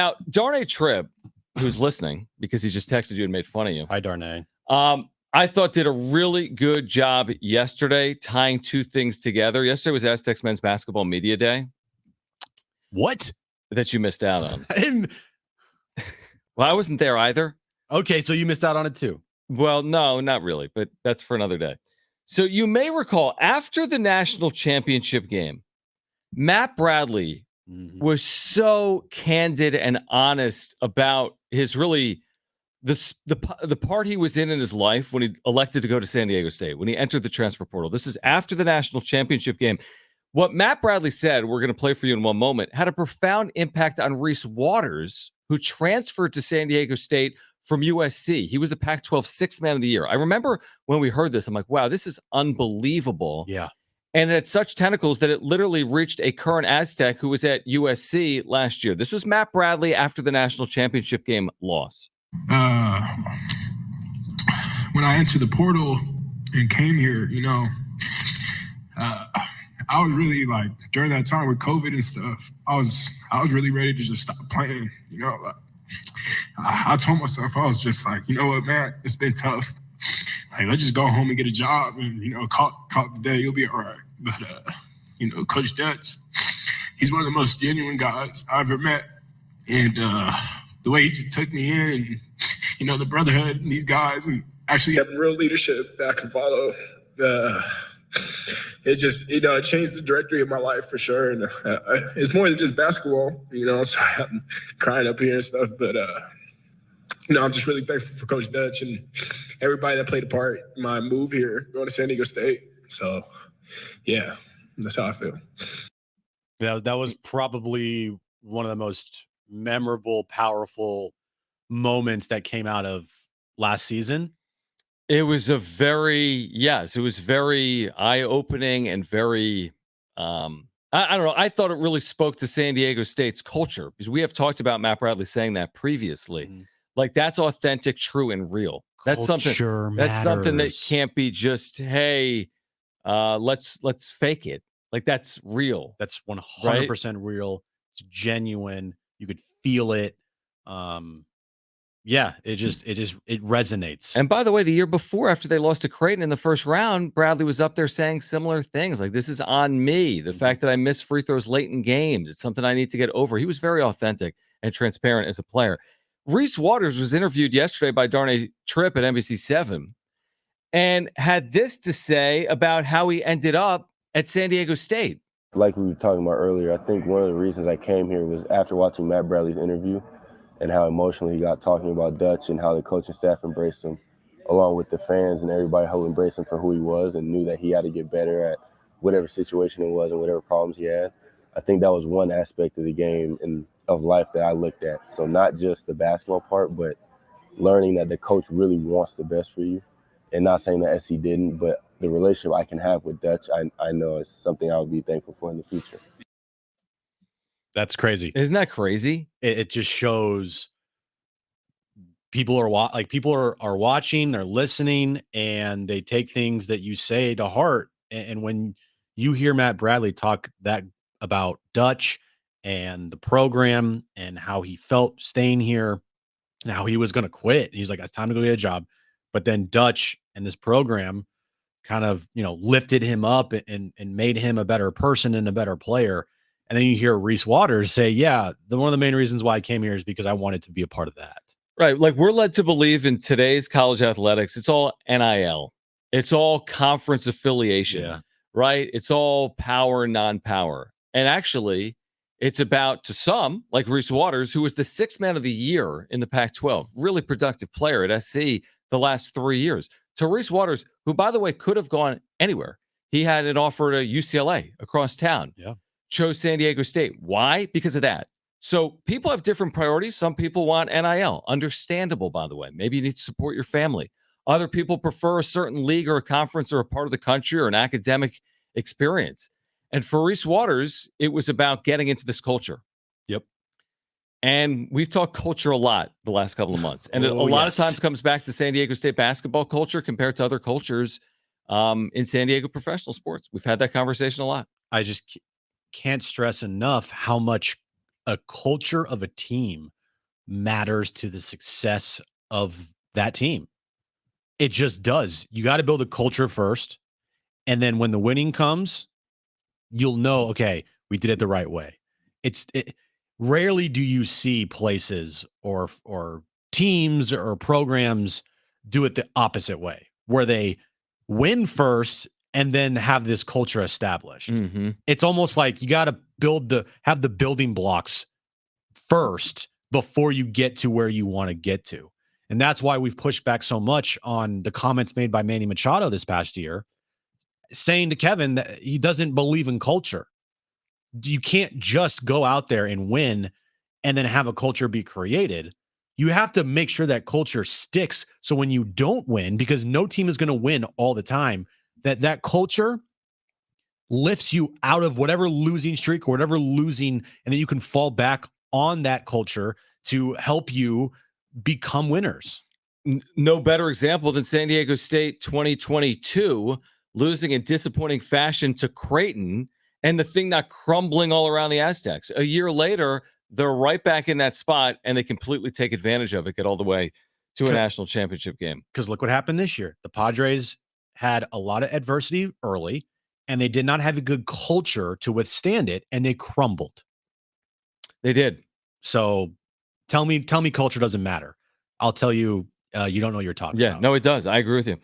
Now, Darnay Tripp, who's listening because he just texted you and made fun of you. Hi, Darnay. I thought did a really good job yesterday tying two things together. Yesterday was Aztecs Men's Basketball Media Day. What? That you missed out on. Well, I wasn't there either. Okay, so you missed out on it too. Well, no, not really, but that's for another day. So you may recall after the national championship game, Matt Bradley was so candid and honest about his really the part he was in his life when he elected to go to San Diego State, when he entered the transfer portal. This is after the national championship game. What Matt Bradley said, we're going to play for you in one moment, had a profound impact on Reese Waters, who transferred to San Diego State from USC. He was the Pac-12 sixth man of the year. I remember when we heard this, I'm like, wow, this is unbelievable. Yeah. And it had such tentacles that it literally reached a current Aztec who was at USC last year. This was Matt Bradley after the national championship game loss. When I entered the portal and came here, I was really like during that time with COVID and stuff, I was really ready to just stop playing. I told myself, I was just like, you know what, man, it's been tough. Like, let's just go home and get a job and, call it the day, you'll be all right. But, Coach Dutch, he's one of the most genuine guys I've ever met. And the way he just took me in and, the brotherhood and these guys and actually have real leadership that I can follow. It just, it changed the trajectory of my life for sure. And it's more than just basketball, so I'm crying up here and stuff. But, I'm just really thankful for Coach Dutch and everybody that played a part in my move here, going to San Diego State. So, yeah, that's how I feel. Yeah, that was probably one of the most memorable, powerful moments that came out of last season. It was it was very eye-opening and very, I don't know. I thought it really spoke to San Diego State's culture because we have talked about Matt Bradley saying that previously. Mm-hmm. Like that's authentic, true, and real. That's something that can't be just, hey, let's fake it. Like that's real. That's 100% real. It's genuine. You could feel it. Yeah, it resonates. And by the way, the year before, after they lost to Creighton in the first round, Bradley was up there saying similar things like, this is on me. The fact that I miss free throws late in games, it's something I need to get over. He was very authentic and transparent as a player. Reese Waters was interviewed yesterday by Darnay Tripp at NBC7 and had this to say about how he ended up at San Diego State. Like we were talking about earlier, I think one of the reasons I came here was after watching Matt Bradley's interview and how emotional he got talking about Dutch and how the coaching staff embraced him, along with the fans and everybody who embraced him for who he was and knew that he had to get better at whatever situation it was and whatever problems he had. I think that was one aspect of the game and of life that I looked at. So not just the basketball part, but learning that the coach really wants the best for you. And not saying that SC didn't, but the relationship I can have with Dutch, I know is something I would be thankful for in the future. That's crazy. Isn't that crazy? It just shows people are watching, they're listening, and they take things that you say to heart. And when you hear Matt Bradley talk that about Dutch and the program and how he felt staying here and how he was going to quit, he's like, it's time to go get a job. But then Dutch and this program kind of, lifted him up and made him a better person and a better player. And then you hear Reese Waters say, yeah, one of the main reasons why I came here is because I wanted to be a part of that. Right. Like we're led to believe in today's college athletics, it's all NIL. It's all conference affiliation, right? It's all power, non-power. And actually, it's about, to some, like Reese Waters, who was the sixth man of the year in the Pac-12, really productive player at SC the last 3 years. To Reese Waters, who, by the way, could have gone anywhere. He had an offer to UCLA across town. Yeah. Chose San Diego State. Why? Because of that. So people have different priorities. Some people want NIL. Understandable, by the way. Maybe you need to support your family. Other people prefer a certain league or a conference or a part of the country or an academic experience. And for Reese Waters, it was about getting into this culture. Yep. And we've talked culture a lot the last couple of months. And a lot of times comes back to San Diego State basketball culture compared to other cultures in San Diego professional sports. We've had that conversation a lot. I just can't stress enough how much a culture of a team matters to the success of that team. It just does. You got to build a culture first. And then when the winning comes, you'll know, okay, we did it the right way. Rarely do you see places or teams or programs do it the opposite way, where they win first and then have this culture established. Mm-hmm. It's almost like you got to have the building blocks first before you get to where you want to get to. And that's why we've pushed back so much on the comments made by Manny Machado this past year, saying to Kevin that he doesn't believe in culture. You can't just go out there and win and then have a culture be created. You have to make sure that culture sticks. So when you don't win, because no team is going to win all the time, that culture lifts you out of whatever losing streak or whatever losing, and then you can fall back on that culture to help you become winners. No better example than San Diego State 2022, losing in disappointing fashion to Creighton, and the thing not crumbling all around the Aztecs. A year later, they're right back in that spot, and they completely take advantage of it, get all the way to a national championship game. Because look what happened this year. The Padres had a lot of adversity early, and they did not have a good culture to withstand it, and they crumbled. They did. So tell me culture doesn't matter. I'll tell you, you don't know what you're talking about. Yeah, no, it does. I agree with you.